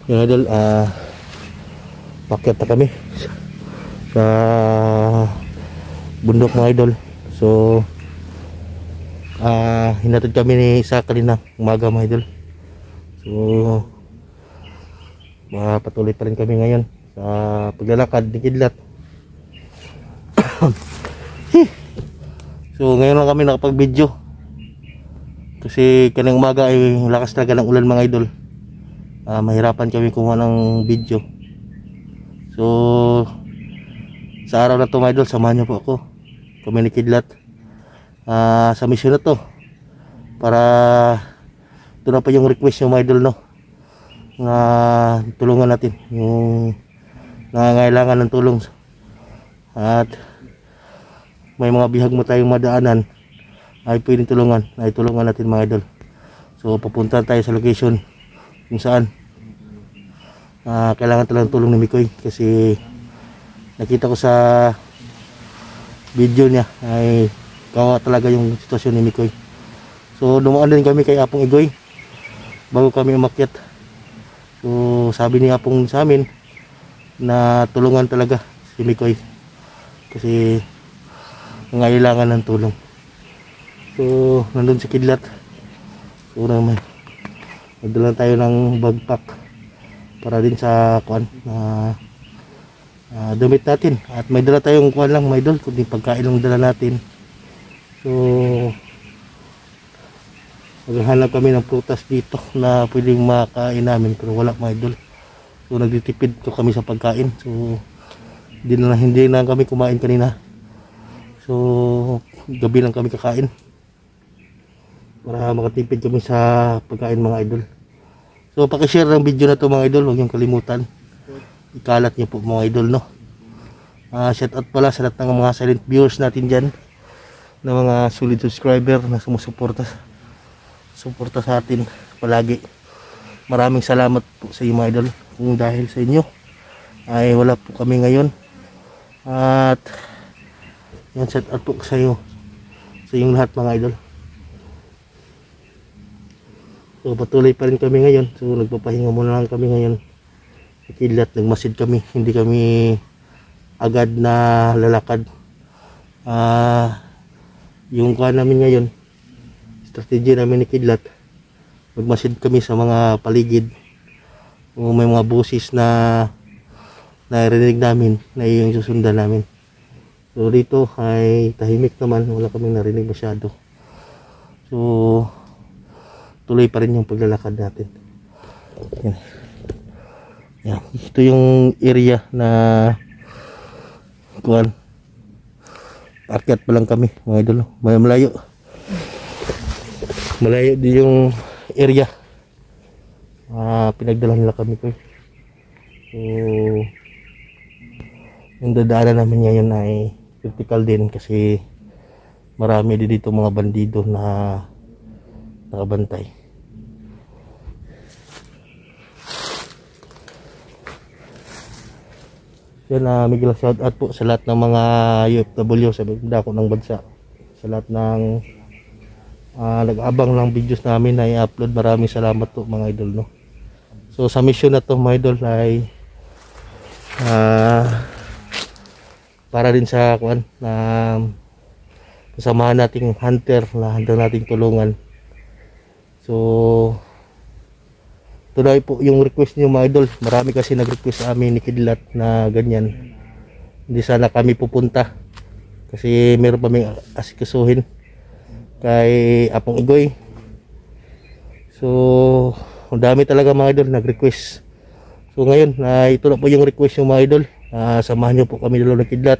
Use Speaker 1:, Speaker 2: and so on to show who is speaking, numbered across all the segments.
Speaker 1: Yung idol, pakyat na kami sa bundok mga idol. So hinatid kami ni isa kanina umaga mga idol. So patuloy pa rin kami ngayon sa paglalakad ni Kidlat. So ngayon lang kami nakapag video kasi kanang umaga ay lakas talaga ng ulan mga idol. Mahirapan kami kumuha ng video. So sa araw na to mga idol, samahan niyo po ako, kami ni Kidlat, sa mission na to, para ito na pa yung request yung mga idol, no, na tulungan natin yung nangangailangan ng tulong, at may mga bihag mo tayong madaanan ay pwedeng tulungan, ay tulungan natin mga idol. So pupunta tayo sa location kung saan kailangan talagang tulong ni Mikoy, kasi nakita ko sa video niya ay kawawa talaga yung sitwasyon ni Mikoy. So dumaan din kami kay Apong Igoy bago kami umakyat. So sabi ni Apong sa amin na tulungan talaga si Mikoy kasi nangailangan ng tulong. So nandun si Kidlat. So naman nagdala tayo ng backpack para din sa kuan damit natin, at may dala tayong kuan lang mga idol, kundi pagkain lang dala natin. So maghahanap kami ng prutas dito na pwedeng makain namin, pero wala mga idol. So nagtitipid ko kami sa pagkain. So hindi na kami kumain kanina. So gabi lang kami kakain para makatipid kami sa pagkain mga idol. So pakishare ng video na to mga idol, huwag niyong kalimutan, ikalat niyo po mga idol, no. Shout out pala sa lahat ng mga silent viewers natin dyan, na mga solid subscriber na sumusuporta sa atin palagi. Maraming salamat po sa inyo mga idol, kung dahil sa inyo ay wala po kami ngayon. At yan, shout out po sa iyo, sa inyong lahat mga idol. So patuloy pa rin kami ngayon. So nagpapahinga muna lang kami ngayon. Kidlat, nagmasid kami, hindi kami agad na lalakad. Yung kuha namin ngayon, strategy namin ni Kidlat, magmasid kami sa mga paligid. Kung may mga busis na narinig namin, na yung susundan namin. So dito ay tahimik naman, wala kaming narinig masyado. So tuloy pa rin yung paglalakad natin. Yan. Yan. Ito yung area na kuan, akyat pa lang kami mga idol. Malayo din yung area. Pinagdala nila kami ko. So yung dadaanan namin ngayon ay critical din, kasi marami din dito mga bandido na nakabantay. Yan, Miguel, shout out po sa lahat ng mga UFW sa dako ng bansa, sa lahat ng nag-abang ng videos namin na i-upload. Maraming salamat po mga idol, no. So sa mission na to mga idol ay para din sa kuan na kasamahan nating hunter na handa nating tulungan. So tuloy po yung request niyo mga idol. Marami kasi nag-request sa amin ni Kidlat na ganyan, hindi sana kami pupunta kasi meron pa may asikasuhin kay Apong Igoy. So ang dami talaga mga idol nag-request. So ngayon ito na po yung request yung mga idol. Samahan niyo po kami dalawa ng Kidlat.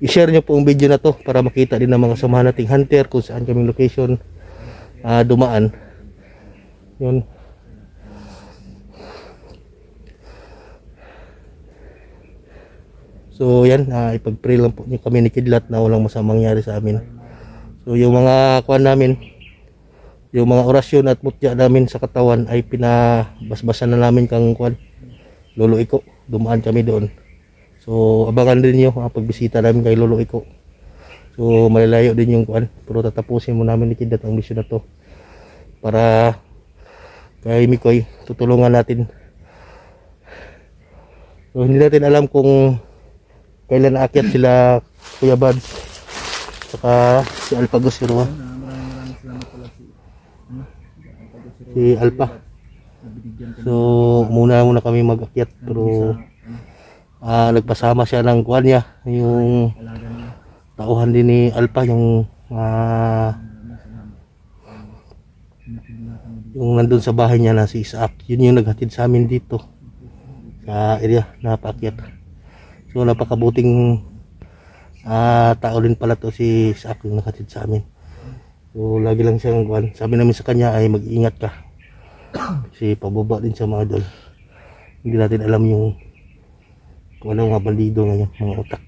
Speaker 1: I-share niyo po ang video na to para makita din ng mga samahan nating hunter kung saan kaming location dumaan. Yun. So yan, ipag-pray lang po niyo kami ni Kidlat na walang masamang mangyari sa amin. So yung mga kuan namin, yung mga orasyon at mutya namin sa katawan ay pinabasbasan na namin kang kuan Lolo Iko. Dumaan kami doon. So abangan din niyo ang pagbisita namin kay Lolo Iko. So malalayo din yung kuan, pero tatapusin mo namin ni Kidlat ang mission na to para kay Mikoy. Tutulungan natin So hindi natin alam kung kailan aakyat sila Kuya Buds saka si Alpha Gosiro.
Speaker 2: Maraming salamat pala
Speaker 1: Si Alpha. So muna kami mag-akyat, pero nagpasama siya ng kuwan niya, yung tauhan din ni Alpha, yung nandun sa bahay niya na si Isaac. Yun yung naghatid sa amin dito sa area na paakyat. So napakabuting tao din pala to si Isaac, yung naghatid sa amin. So lagi lang siyang kuwan. Sabi namin sa kanya ay mag-ingat ka kasi pababa din sa mga idol. Hindi natin alam yung kung ano mga bandido ngayon, mga utak.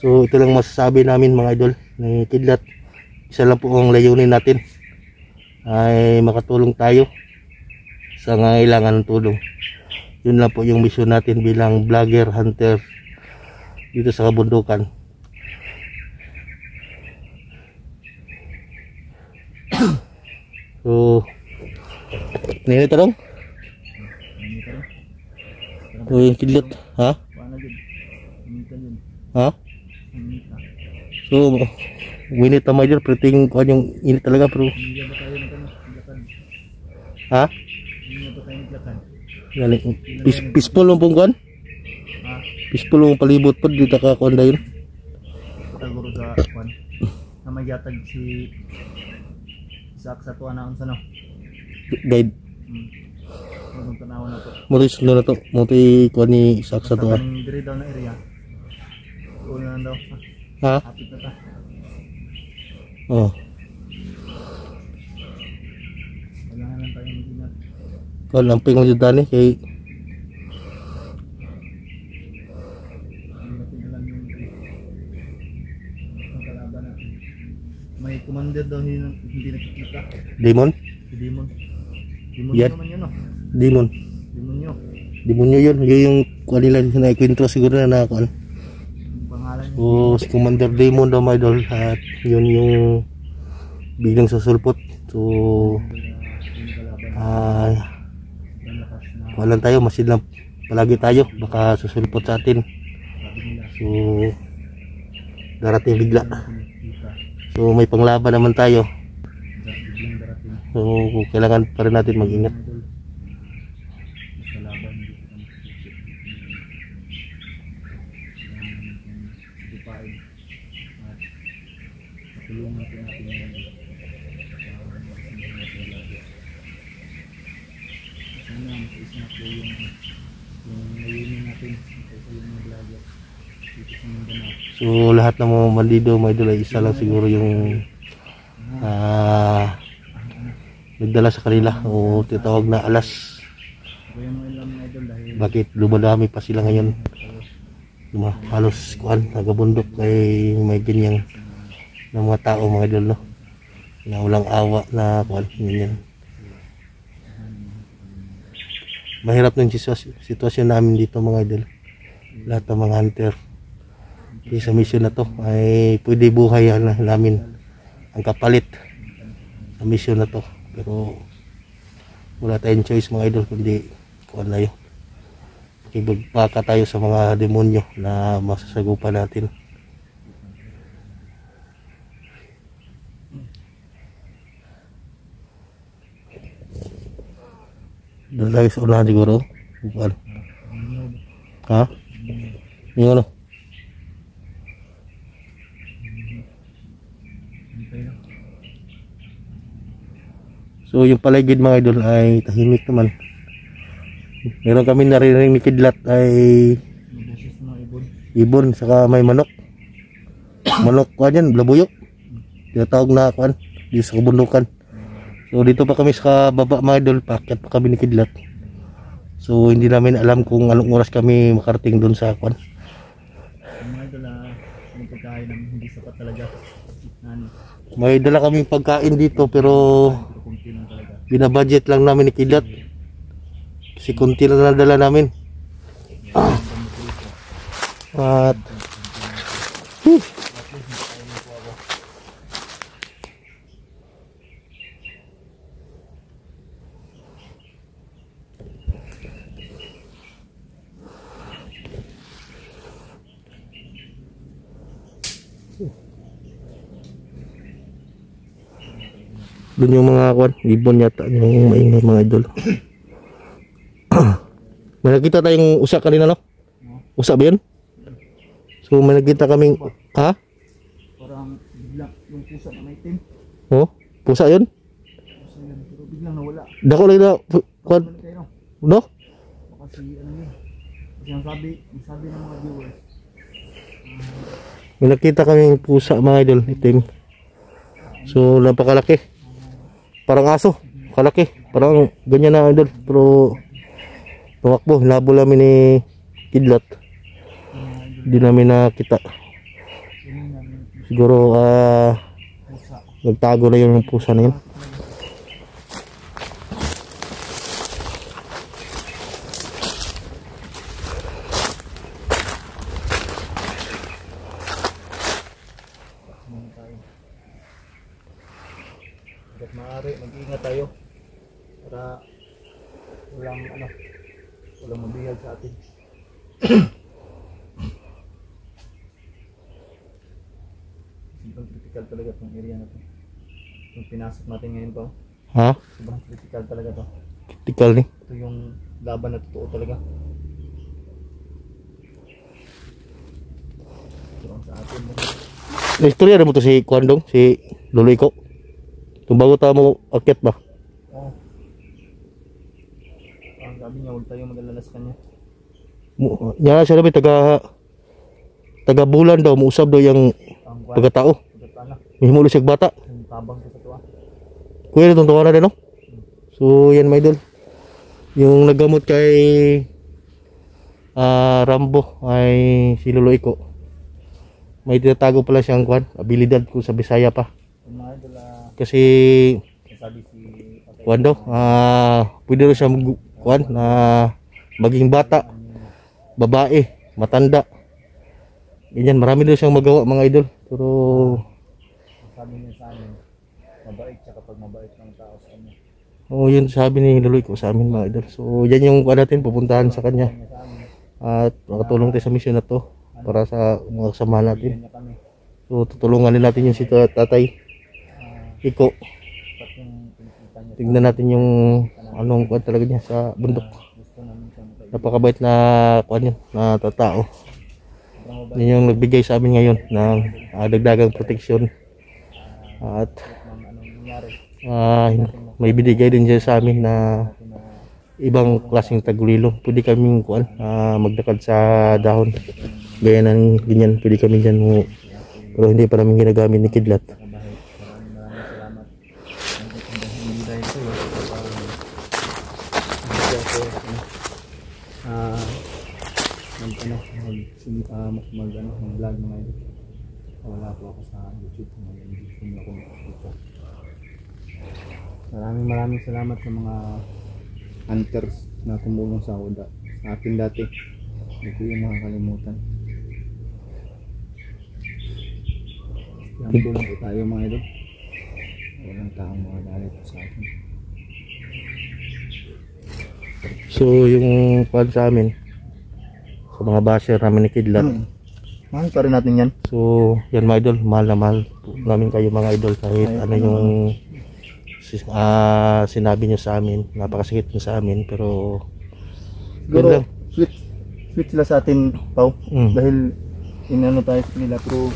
Speaker 1: So ito lang masasabi namin mga idol ni Kidlat. Isa lang po ang layunin natin, ay makatulong tayo sa nangailangan ng tulong. Yun lang po yung mission natin bilang vlogger, hunter dito sa kabundukan. So nini tarong? Uy, Kidlat, ha? Ha? So winit na major, preting kuhan yung init talaga, pero ha? Peaceful lang pong kuhan? Peaceful lang palibot po, dito ka kuhan na yun.
Speaker 2: Taguro sa kuhan na magyatag si Isaac sa tuwa na unsa no?
Speaker 1: Guide.
Speaker 2: Magong tanaw na to.
Speaker 1: Moris na to, muti kuhan ni Isaac sa tuwa.
Speaker 2: Diri daw na area. Una na daw.
Speaker 1: Ha?
Speaker 2: Hapit na ta.
Speaker 1: Oh.
Speaker 2: Kailangan lang tayong ingat.
Speaker 1: Kuhan ang pingon dyan dani kay
Speaker 2: Hindi natin alam yung kalaban natin. May commander daw hindi nakikita.
Speaker 1: Demon?
Speaker 2: Si Demon. Demon
Speaker 1: Yan.
Speaker 2: naman yun oh.
Speaker 1: Demon.
Speaker 2: Demonyo.
Speaker 1: Demonyo yun. Yun yung kuhan nila na ikwento siguro na kuhan.
Speaker 2: Pangalan niya.
Speaker 1: So si Commander Demon daw mga idol, at yun yung biglang susulpot. So kuha lang tayo, masid lang palagi tayo, baka susulpot sa atin. So darating bigla. So may panglaban naman tayo. So kailangan pa rin natin mag-ingat.
Speaker 2: Tulungan po natin yung sana mas na po yung layunin natin sa yung mga vlogger dito sa Mindanao.
Speaker 1: So lahat ng mga bandido mga idol ay isa lang siguro yung nagdala sa kanila o titawag na alas. Bakit dumadami pa sila ngayon? Halos kuan nagabundok ay may ganyang ng mga tao mga idol, no, na walang awa na kuan ganyan. Mahirap ng sitwasyon namin dito mga idol. Lahat ng mga hunter sa mission na to ay pwede buhay namin ang kapalit sa mission na to, pero wala tayong choice mga idol kundi kuan na yun, ibagpaka tayo sa mga demonyo na masasagupan natin. Doon lagi sa unahan siguro. Bukan. Ha? Yung ano? So yung paligid mga idol ay tahimik naman. Meron kami narinig ni Kidlat ay ibon, saka may manok. Manok kuan yan, labuyok. Tinatawag na kuan dito sa kabundukan. So dito pa kami sa baba mga idol, paakyat pa kami ni Kidlat. So hindi namin alam kung anong oras kami makarating doon sa kwan.
Speaker 2: Mga idol, yung pagkain namin hindi sapat talaga.
Speaker 1: May dala kaming pagkain dito pero binabudget lang namin ni Kidlat. Kasi konti lang nadala namin. At Doon yung mga kwan, ibon yata yung maingay mga idol. May nakita tayong usa kanina, no? Usa ba yun? So may nakita kaming, ha?
Speaker 2: Parang biglang yung pusa na may itim.
Speaker 1: Oh, pusa yun?
Speaker 2: Pusa yun, pero biglang nawala.
Speaker 1: Dako lang na, kwan,
Speaker 2: Balik kayo, no?
Speaker 1: no?
Speaker 2: Baka si ano yun. Kasi ang sabi ng mga viewers,
Speaker 1: May nakita kaming pusa mga idol, itim. So napakalaki. Parang aso, kalaki. Parang ganyan na idol. Pero tumakbo, labo namin ni Kidlat. Hindi namin nakita.
Speaker 2: yun namin
Speaker 1: Siguro
Speaker 2: pusa.
Speaker 1: nagtago na yung pusa na yun.
Speaker 2: Hanggat maaari, mag-iingat tayo para walang mabihag sa atin. Sobrang critical talaga itong area na to. Yung pinasok natin ngayon to,
Speaker 1: Ha?
Speaker 2: sobrang critical talaga to.
Speaker 1: Tikal ni.
Speaker 2: Ito yung laban na totoo talaga. Ito ang sa atin.
Speaker 1: Istorya na mo to si Kwandong, si Loloy ko. Tumbago ta mo akit ba?
Speaker 2: Oo. Ang sabi niya, huwag tayo mag-alala sa kanya.
Speaker 1: Nya siya nabi taga bulan daw, muusab daw yung
Speaker 2: Ang
Speaker 1: pagkatao.
Speaker 2: pagkatala,
Speaker 1: Mihimulo siya bata.
Speaker 2: yung tabang sa tuwa.
Speaker 1: Kuya na itong tawanan din, no? So, yan my idol. Yung naggamot kay Rambo ay si Lolo Iko. May tinatago pala siyang kwan, abilidad ko sa Bisaya pa.
Speaker 2: Yung mga idol,
Speaker 1: Kasi
Speaker 2: sabi si Patay,
Speaker 1: kwan daw, pwede rin siya kwan na maging bata, babae, matanda. Ganyan, marami daw siyang magawa mga idol. Pero
Speaker 2: sabi niya sa amin, mabait siya kapag mabait ng tao sa kanya.
Speaker 1: oo, yun sabi ni Lolo Iko sa amin mga idol. So yan yung kwan natin, pupuntahan sa kanya.
Speaker 2: Kanya sa amin,
Speaker 1: At makatulong tayo sa mission na to para sa mga kasamahan natin.
Speaker 2: bigyan niya kami.
Speaker 1: So tutulungan din natin yung si Tatay Iko.
Speaker 2: Pat yung pinikita niya,
Speaker 1: Tignan natin yung anong kuwan talaga niya sa bundok.
Speaker 2: gusto namin siya makaibigan.
Speaker 1: Napakabait na kuwan yun, na tatao.
Speaker 2: Sobrang mabait
Speaker 1: Yun yung nagbigay sa amin ngayon ng dagdagang proteksyon. At
Speaker 2: ng anong nangyari.
Speaker 1: may binigay din siya sa amin na
Speaker 2: Na
Speaker 1: ibang klaseng tagulilo. Pwede kaming kuwan, magdakad sa dahon. Gaya ng ganyan, pwede kami dyan. Pero hindi pa namin ginagamit ni Kidlat.
Speaker 2: kabahit. Maraming salamat. Hindi dahil ito, hindi ako mag-vlog mga ito. Wala po ako sa YouTube, hindi ko na ako dito. Maraming salamat sa mga hunters na tumulong sa akin dati. Hindi ko yun makakalimutan. Yan tulong po tayo mga idol. Walang taong mga galit sa atin.
Speaker 1: So yung kuwan sa amin, sa mga basher namin ni Kidlat.
Speaker 2: Mahal pa rin natin yan.
Speaker 1: So yan mga idol, mahal na mahal po namin kayo mga idol kahit ano yung sinabi nyo sa amin, napakasakit nyo sa amin, pero yun
Speaker 2: Siguro,
Speaker 1: lang.
Speaker 2: sweet sila sa atin, Pao.
Speaker 1: Mm.
Speaker 2: Dahil inano tayo sa nila. Pero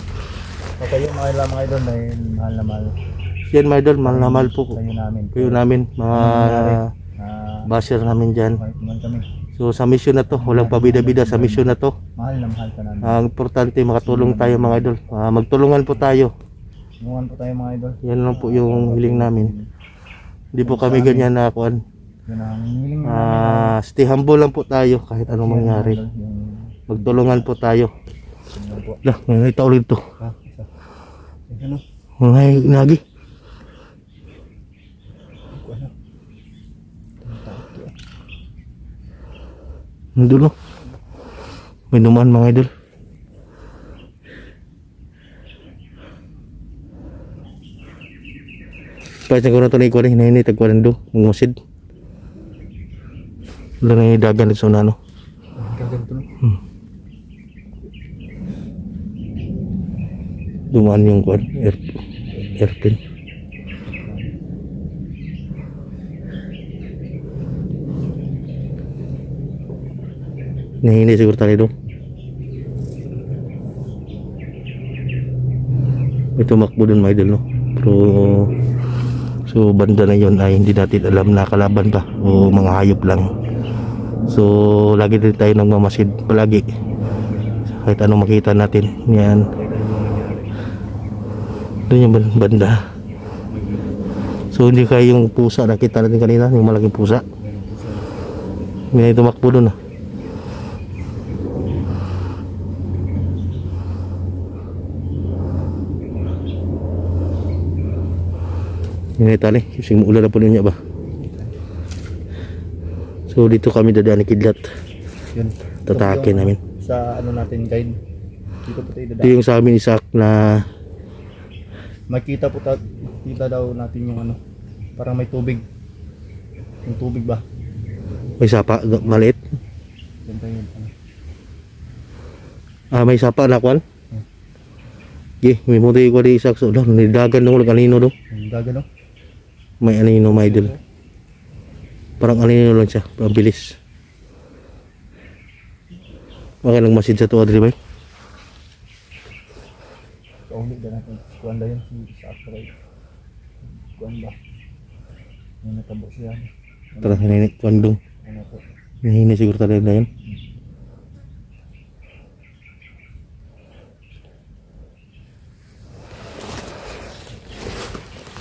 Speaker 2: kayo mga idol dahil mahal na mahal
Speaker 1: Yan mga idol, mahal na mahal po
Speaker 2: kayo namin.
Speaker 1: mga basher namin dyan.
Speaker 2: Kahit naman kami,
Speaker 1: So sa mission na to, walang pabida-bida sa mission na to.
Speaker 2: mahal na mahal ka namin.
Speaker 1: Ang importante makatulong tayo mga idol, magtulungan po tayo.
Speaker 2: Tulungan po tayo mga idol.
Speaker 1: Yan lang po yung hiling namin. Hindi po kami ganyan na kuan.
Speaker 2: Yun ang hiling namin.
Speaker 1: Stay humble lang po tayo kahit anong mangyari. Magtulungan po tayo.
Speaker 2: Yun po.
Speaker 1: Lah, may tao ulit to.
Speaker 2: Isa. Ano?
Speaker 1: Mga nagi.
Speaker 2: Ano?
Speaker 1: Nandun no. May numan mga idol. Pahit ko na ito na ikuha na hinay tagkuhan do. Mungmasid. Wala na yung dagan dito sa unano.
Speaker 2: Gaganto no?
Speaker 1: Dumaan yung kuhan. Airplane. Hindi siguro tayo doon. May tumakbo dun mga idol, no? Pero so banda na yon ay hindi natin alam na kalaban ba o mga hayop lang. So lagi din tayo nagmamasid palagi kahit anong makita natin. Yan, doon yung banda. So hindi kayo yung pusa nakita natin kanina, yung malaking pusa. May tumakbo doon, ah. Yung tali, kasi ulan na po niya ba. So dito kami dadaan ni Kidlat.
Speaker 2: Yun.
Speaker 1: Tatakin namin.
Speaker 2: Sa ano natin guide. Dito po tayo
Speaker 1: Ito
Speaker 2: dadaan.
Speaker 1: yung sa amin isak na
Speaker 2: Makita po kita daw natin yung ano. Parang may tubig. Yung tubig ba?
Speaker 1: may sapa, maliit.
Speaker 2: Yan tayo yun. Ano.
Speaker 1: May sapa na kwan. Okay, may muti ko di isak. So doon, nidagan doon, kanino doon.
Speaker 2: Yung daga no?
Speaker 1: May anino, may idol. Parang anino lang siya, pabilis. Bakit lang masid sa tuwa, Adri, bay?
Speaker 2: Kaulit na natin. Kuwan da yun si Sakray. Kuwan ba? Yung natabo siya.
Speaker 1: Parang hininit, kwandong.
Speaker 2: Ano po?
Speaker 1: Hinihinit siguro talaga na yun.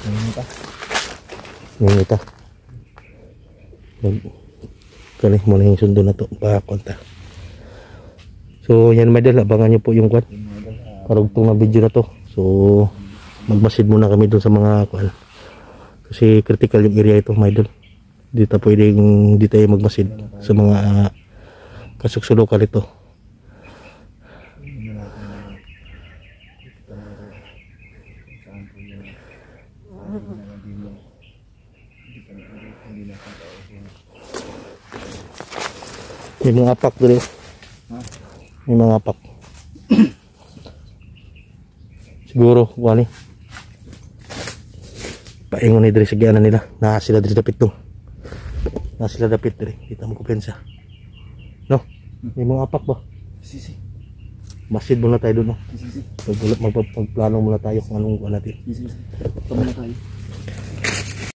Speaker 2: Ano pa?
Speaker 1: Hininit ah. Kani muna yung sundo na to, pakonta. So yan, may dal, abangan nyo po yung kwan. Karugtong na video na to. So magmasid muna kami dun sa mga kwan. Kasi critical yung area ito, my idol. Di tayo pwedeng di tayo magmasid sa mga kasuksulukan ito. May mga apak dito. May mga apak. Siguro, wani. Paingon ni Dre sa gianan nila. Na sila Dre dapit to. Na sila dapit Dre. Kita mo kumpensa. No? May mga apak ba?
Speaker 2: Sisi.
Speaker 1: Masid muna tayo doon, no?
Speaker 2: Sisi.
Speaker 1: Magplano muna tayo kung anong natin.
Speaker 2: Sisi. Tama na tayo.